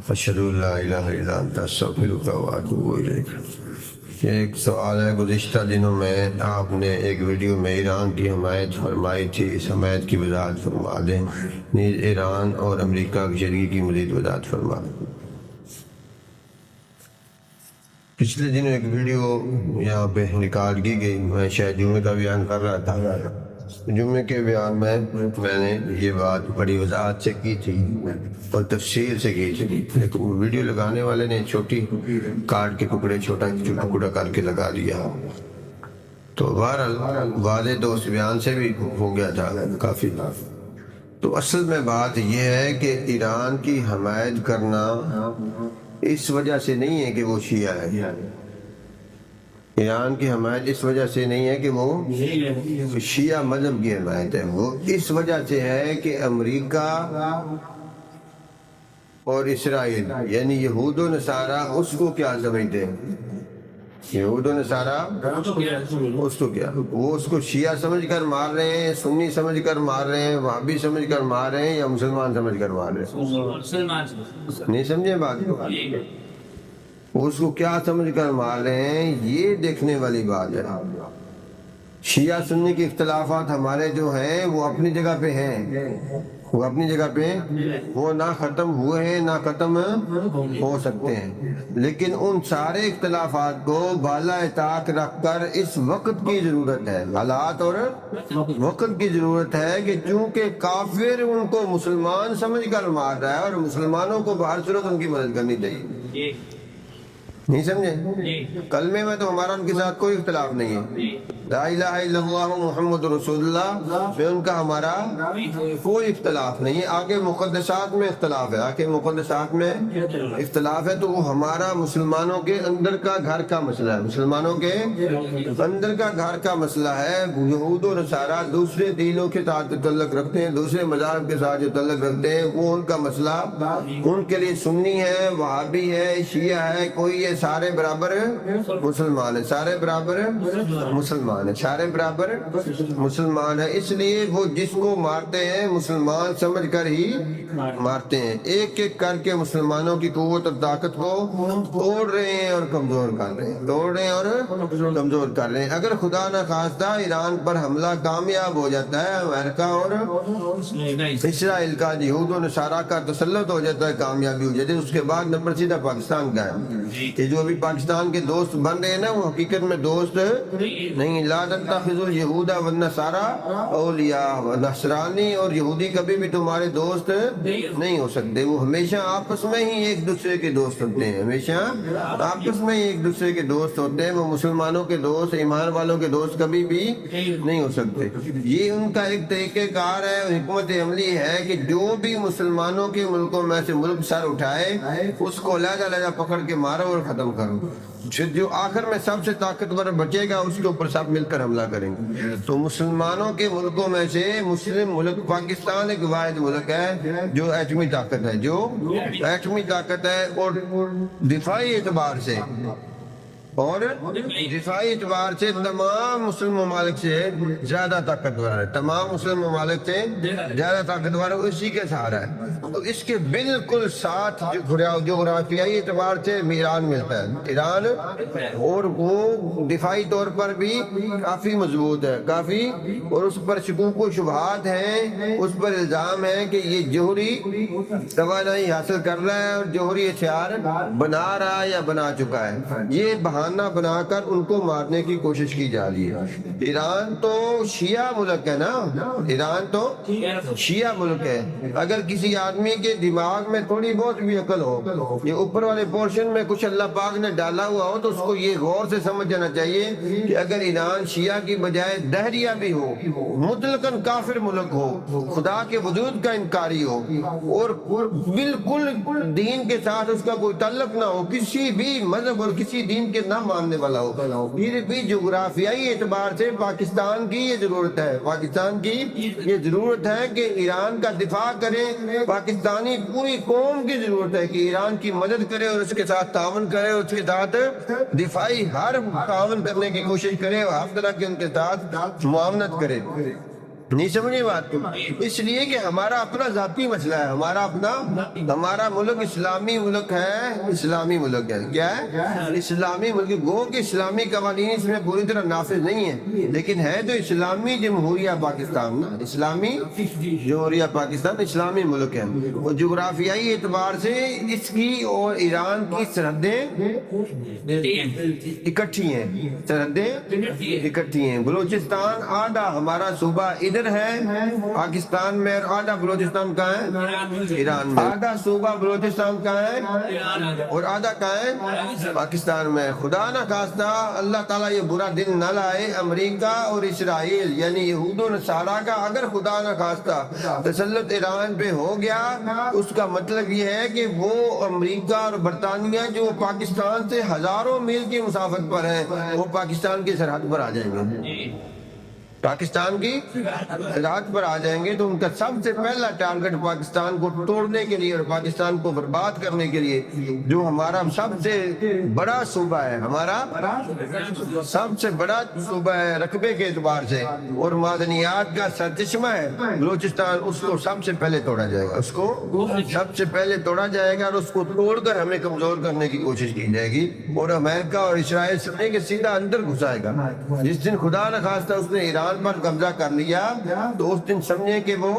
اشہد ان لا الہ الا انت استغفرک و اتوب الیک۔ ایک سوال ہے، گزشتہ دنوں میں آپ نے ایک ویڈیو میں ایران کی حمایت فرمائی تھی، اس حمایت کی وضاحت فرما دیں، نیز ایران اور امریکہ کے شرکی کی مزید وضاحت فرما دیں۔ پچھلے دنوں ایک ویڈیو یہاں پہ نکال کی گئی، میں شاید جمعے کا بیان کر رہا تھا۔ جمعے کے بیان میں نے یہ بات بڑی وضاحت سے کی تھی اور تفصیل سے کی تھی، لیکن ویڈیو لگانے والے نے چھوٹی کارڈ کے ٹکڑے چھوٹا ٹکڑا کر کے لگا دیا، تو بہرحال واضح تو اس بیان سے بھی ہو گیا تھا کافی۔ تو اصل میں بات یہ ہے کہ ایران کی حمایت کرنا اس وجہ سے نہیں ہے کہ وہ شیعہ ہے، ایران کی حمایت اس وجہ سے نہیں ہے کہ وہ شیعہ مذہب کی حمایت ہے، وہ اس وجہ سے ہے کہ امریکہ اور اسرائیل یعنی یہود و نصارہ اس کو کیا سمجھتے ہیں، یہود و نصارہ اس کو کیا، وہ اس کو شیعہ سمجھ کر مار رہے ہیں، سنی سمجھ کر مار رہے ہیں، وہابی سمجھ کر مار رہے ہیں، یا مسلمان سمجھ کر مار رہے ہیں؟ نہیں سمجھے بات کو؟ اس کو کیا سمجھ کر مار رہے ہیں یہ دیکھنے والی بات ہے۔ شیعہ سنی کے اختلافات ہمارے جو ہیں وہ اپنی جگہ پہ ہیں، وہ اپنی جگہ پہ وہ نہ ختم ہوئے ہیں نہ ختم ہو سکتے ہیں، لیکن ان سارے اختلافات کو بالا طاق رکھ کر اس وقت کی ضرورت ہے، حالات اور وقت کی ضرورت ہے کہ چونکہ کافر ان کو مسلمان سمجھ کر مار رہا ہے اور مسلمانوں کو بہر صورت ان کی مدد کرنی چاہیے۔ نہیں سمجھے؟ کلمے میں تو ہمارا ان کے ساتھ کوئی اختلاف نہیں ہے، لا الہ الا اللہ محمد رسول اللہ میں ان کا ہمارا کوئی اختلاف نہیں ہے۔ آگے مقدسات میں اختلاف ہے، آگے مقدسات میں اختلاف ہے، تو وہ ہمارا مسلمانوں کے اندر کا گھر کا مسئلہ ہے، مسلمانوں کے اندر کا گھر کا مسئلہ ہے۔ یہود و نصارہ دوسرے دینوں کے ساتھ جو تعلق رکھتے ہیں، دوسرے مذاہب کے ساتھ جو تعلق رکھتے ہیں، وہ ان کا مسئلہ ان کے لیے سنی ہے، وہابی ہے، شیعہ ہے، کوئی یہ سارے برابر مسلمان ہیں، سارے برابر مسلمان ہیں، سارے برابر مسلمان ہیں۔ اس لیے وہ جس کو مارتے ہیں مسلمان سمجھ کر ہی مارتے ہیں، ایک ایک کر کے مسلمانوں کی قوت اور طاقت کو توڑ رہے ہیں اور کمزور کر رہے ہیں، توڑ رہے ہیں اور کمزور کر رہے ہیں۔ اگر خدا نہ خواستہ ایران پر حملہ کامیاب ہو جاتا ہے، امریکہ اور اسرائیل کا، یہود و نصارہ کا تسلط ہو جاتا ہے، کامیابی ہو جاتی ہے، اس کے بعد نمبر سیدھا پاکستان کا ہے۔ کہ جو ابھی پاکستان کے دوست بن رہے ہیں نا، وہ حقیقت میں دوست نہیں۔ لا تتخذوا اليہود والنصارى اولیاء، نصرانی اور یہودی کبھی بھی تمہارے دوست نہیں ہو سکتے، وہ ہمیشہ آپس میں ہی ایک دوسرے کے دوست ہوتے ہیں، ہمیشہ آپس میں ہی ایک دوسرے کے دوست ہوتے ہیں، وہ مسلمانوں کے دوست، ایمان والوں کے دوست کبھی بھی نہیں ہو سکتے۔ یہ ان کا ایک طریقہ کار ہے، حکمت عملی ہے کہ جو بھی مسلمانوں کے ملکوں میں سے ملک سر اٹھائے اس کو علیحدہ علیحدہ پکڑ کے مارو اور ختم کرو، جو آخر میں سب سے طاقتور بچے گا اس کے اوپر سب مل کر حملہ کریں گے۔ تو مسلمانوں کے ملکوں میں سے مسلم ملک پاکستان ایک واحد ملک ہے جو ایٹمی طاقت ہے، جو ایٹمی طاقت ہے، اور دفاعی اعتبار سے تمام مسلم ممالک سے زیادہ طاقتور ہے، تمام مسلم ممالک سے زیادہ طاقتور ہے، اسی کے سہارا ہے۔ تو اس کے بالکل ساتھ جغرافیائی اعتبار سے ایران ملتا ہے، ایران، اور وہ دفاعی طور پر بھی کافی مضبوط ہے، کافی، اور اس پر شکوک و شبہات ہیں، اس پر الزام ہے کہ یہ جوہری توانائی حاصل کر رہا ہے اور جوہری ہتھیار بنا رہا ہے یا بنا چکا ہے، یہ بہانہ بنا کر ان کو مارنے کی کوشش کی جا رہی ہے۔ ایران تو شیعہ ملک ہے نا، ایران تو شیعہ ملک ہے۔ اگر کسی آدمی کے دماغ میں تھوڑی بہت بھی عقل ہو، یہ اوپر والے پورشن میں کچھ اللہ پاک نے ڈالا ہوا ہو، تو اس کو یہ غور سے سمجھ جانا چاہیے کہ اگر ایران شیعہ کی بجائے دہریہ بھی ہو، مطلقاً کافر ملک ہو، خدا کے وجود کا انکاری ہو، اور بالکل دین کے ساتھ اس کا کوئی تعلق نہ ہو، کسی بھی مذہب اور کسی دین کے نہ ماننے والا ہو، پھر بھی جغرافیائی اعتبار سے پاکستان کی یہ ضرورت ہے، پاکستان کی یہ ضرورت ہے کہ ایران کا دفاع کرے، پاکستانی پوری قوم کی ضرورت ہے کہ ایران کی مدد کرے اور اس کے ساتھ تعاون کرے، اس کے ساتھ دفاعی ہر تعاون کرنے کی کوشش کرے اور ہر طرح کے ان کے ساتھ معاونت کرے۔ نہیں سمجھے بات کو؟ اس لیے کہ ہمارا اپنا ذاتی مسئلہ ہے، ہمارا ملک اسلامی ملک ہے، اسلامی ملک ہے، کیا ہے؟ اسلامی ملک، گو کہ اسلامی قوانین اس میں پوری طرح نافذ نہیں ہے، لیکن ہے تو اسلامی جمہوریہ پاکستان نا، اسلامی جمہوریہ پاکستان اسلامی ملک ہے۔ وہ جغرافیائی اعتبار سے اس کی اور ایران کی سرحدیں اکٹھی ہیں، بلوچستان آدھا ہمارا صوبہ ادھر ہے پاکستان میں، اور آدھا بلوچستان کہاں ہے؟ ایران میں۔ آدھا صوبہ بلوچستان کہاں ہے اور آدھا کہاں ہے؟ پاکستان میں۔ خدا نہ خواستہ اللہ تعالیٰ یہ برا دن نہ لائے، امریکہ اور اسرائیل یعنی یہود و نصارہ کا اگر خدا نہ خواستہ تسلط ایران پہ ہو گیا، اس کا مطلب یہ ہے کہ وہ امریکہ اور برطانیہ جو پاکستان سے ہزاروں میل کی مسافت پر ہیں، وہ پاکستان کی سرحد پر آ جائیں گے، پاکستان کی سرحد پر آ جائیں گے، تو ان کا سب سے پہلا ٹارگٹ پاکستان کو توڑنے کے لیے اور پاکستان کو برباد کرنے کے لیے، جو ہمارا سب سے بڑا صوبہ ہے، ہمارا سب سے بڑا صوبہ ہے رقبے کے اعتبار سے اور معدنیات کا سرچشمہ ہے بلوچستان، اس کو سب سے پہلے توڑا جائے گا، اس کو سب سے پہلے توڑا جائے گا، اور اس کو توڑ کر ہمیں کمزور کرنے کی کوشش کی جائے گی، اور امریکہ اور اسرائیل سمجھے کہ سیدھا اندر گھسائے گا۔ جس دن خدا نہ خواستہ اس نے ایران پر قبضہ کر لیا تو اس دن سمجھے کہ وہ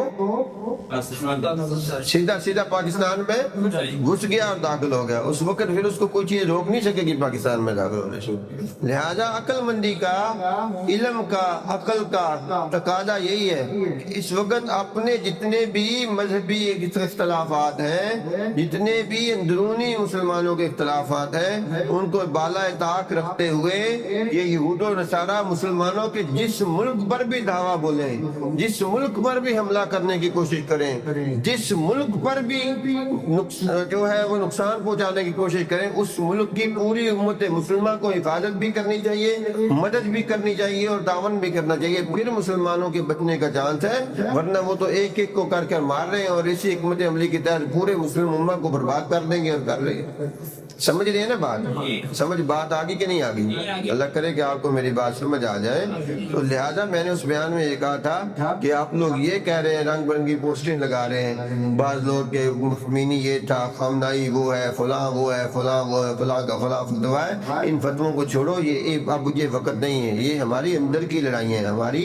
سیدھا پاکستان میں گھس گیا اور داخل ہو گیا، اس وقت پھر اس کو کوئی چیز روک نہیں سکے گی پاکستان میں داخل ہونے سے۔ لہذا عقل مندی کا، علم کا، عقل کا تقاضا یہی ہے کہ اس وقت اپنے جتنے بھی مذہبی اختلافات ہیں، جتنے بھی اندرونی مسلمانوں کے اختلافات ہیں، ان کو بالائے طاق رکھتے ہوئے یہ یہود و نصارہ مسلمانوں کے جس ملک پر بھی دعویٰ بولیں، جس ملک پر بھی حملہ کرنے کی کوشش کریں، جس ملک پر بھی جو ہے وہ نقصان پہنچانے کی کوشش کریں، اس ملک کی پوری امت مسلمہ کو حفاظت بھی کرنی چاہیے، مدد بھی کرنی چاہیے اور تعاون بھی کرنا چاہیے، پھر مسلمانوں کے بچنے کا چانس ہے، ورنہ وہ تو ایک ایک کو کر مار رہے ہیں اور اسی حکمت عملی کے تحت پورے مسلم امت کو برباد کر دیں گے اور کر رہے ہیں۔ سمجھ رہے ہیں نا بات؟ سمجھ بات آگی کہ نہیں آگی؟ اللہ کرے کہ آپ کو میری بات سمجھ آ جائے۔ تو لہذا میں نے اس بیان میں یہ کہا تھا کہ آپ لوگ یہ کہہ رہے ہیں، رنگ برنگی پوسٹیں لگا رہے ہیں، بعض لوگ کے مفہومی یہ تھا، خامنائی وہ ہے، فلاں وہ ہے، فلاں وہ ہے، فلاں کا فلاں فتویٰ ہے، ان فتووں کو چھوڑو، یہ اب یہ وقت نہیں ہے، یہ ہماری اندر کی لڑائیاں ہیں، ہماری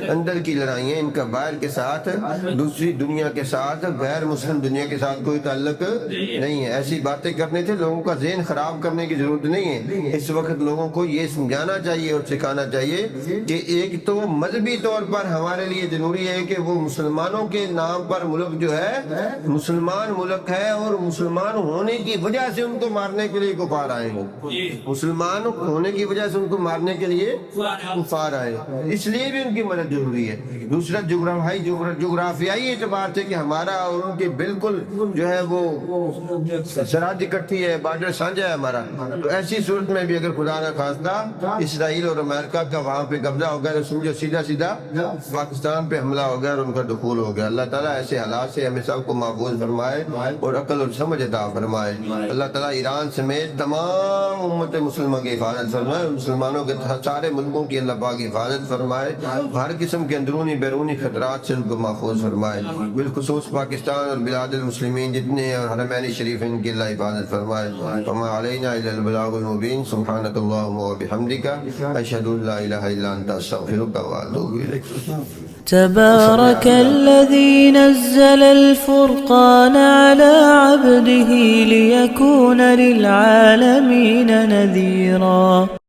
اندر کی لڑائیاں، ان کا باہر کے ساتھ، دوسری دنیا کے ساتھ، غیر مسلم دنیا کے ساتھ کوئی تعلق نہیں ہے۔ ایسی باتیں کرنے سے لوگوں کا ذہن خراب کرنے کی ضرورت نہیں ہے، اس وقت لوگوں کو یہ سمجھانا چاہیے اور سکھانا چاہیے کہ ایک تو مذہبی طور پر ہمارے لیے ضروری ہے کہ وہ مسلمانوں کے نام پر ملک جو ہے مسلمان ملک ہے، اور مسلمان ہونے کی وجہ سے ان کو مارنے کے لیے کفار آئے ہیں، مسلمان ہونے کی وجہ سے ان کو مارنے کے لیے کفار آئے، اس لیے بھی ان کی مدد ضروری ہے۔ دوسرا جغرافیائی اعتبار سے کہ ہمارا اور ان کی بالکل جو ہے وہ سرحد اکٹھی ہے، بارڈر سانجھا ہے ہمارا، تو ایسی صورت میں بھی اگر خدا نہ خواستہ اسرائیل اور امریکہ کا وہاں پہ قبضہ ہو گیا تو سمجھو سیدھا پاکستان پہ حملہ ہو گیا اور ان کا دخول ہو گیا۔ اللہ تعالیٰ ایسے حالات سے ہمیں سب کو محفوظ فرمائے اور عقل اور سمجھ عطا فرمائے۔ اللہ تعالیٰ ایران سمیت تمام امت مسلمہ کی حفاظت فرمائے، مسلمانوں کے سارے ملکوں کی اللہ پاک حفاظت فرمائے، ہر قسم کے اندرونی بیرونی خطرات سے ان کو محفوظ فرمائے، بالخصوص پاکستان اور بلاد المسلمین جتنے ہیں اور حرمین شریفین کی اللہ حفاظت فرمائے۔ وما علینا الا البلاغ المبین۔ سبحانک اللہم وبحمدک، اشہد ان لا الہ الا انت، استغفرک واتوب الیک۔ تبارك الذي نزل الفرقان على عبده ليكون للعالمين نذيرا۔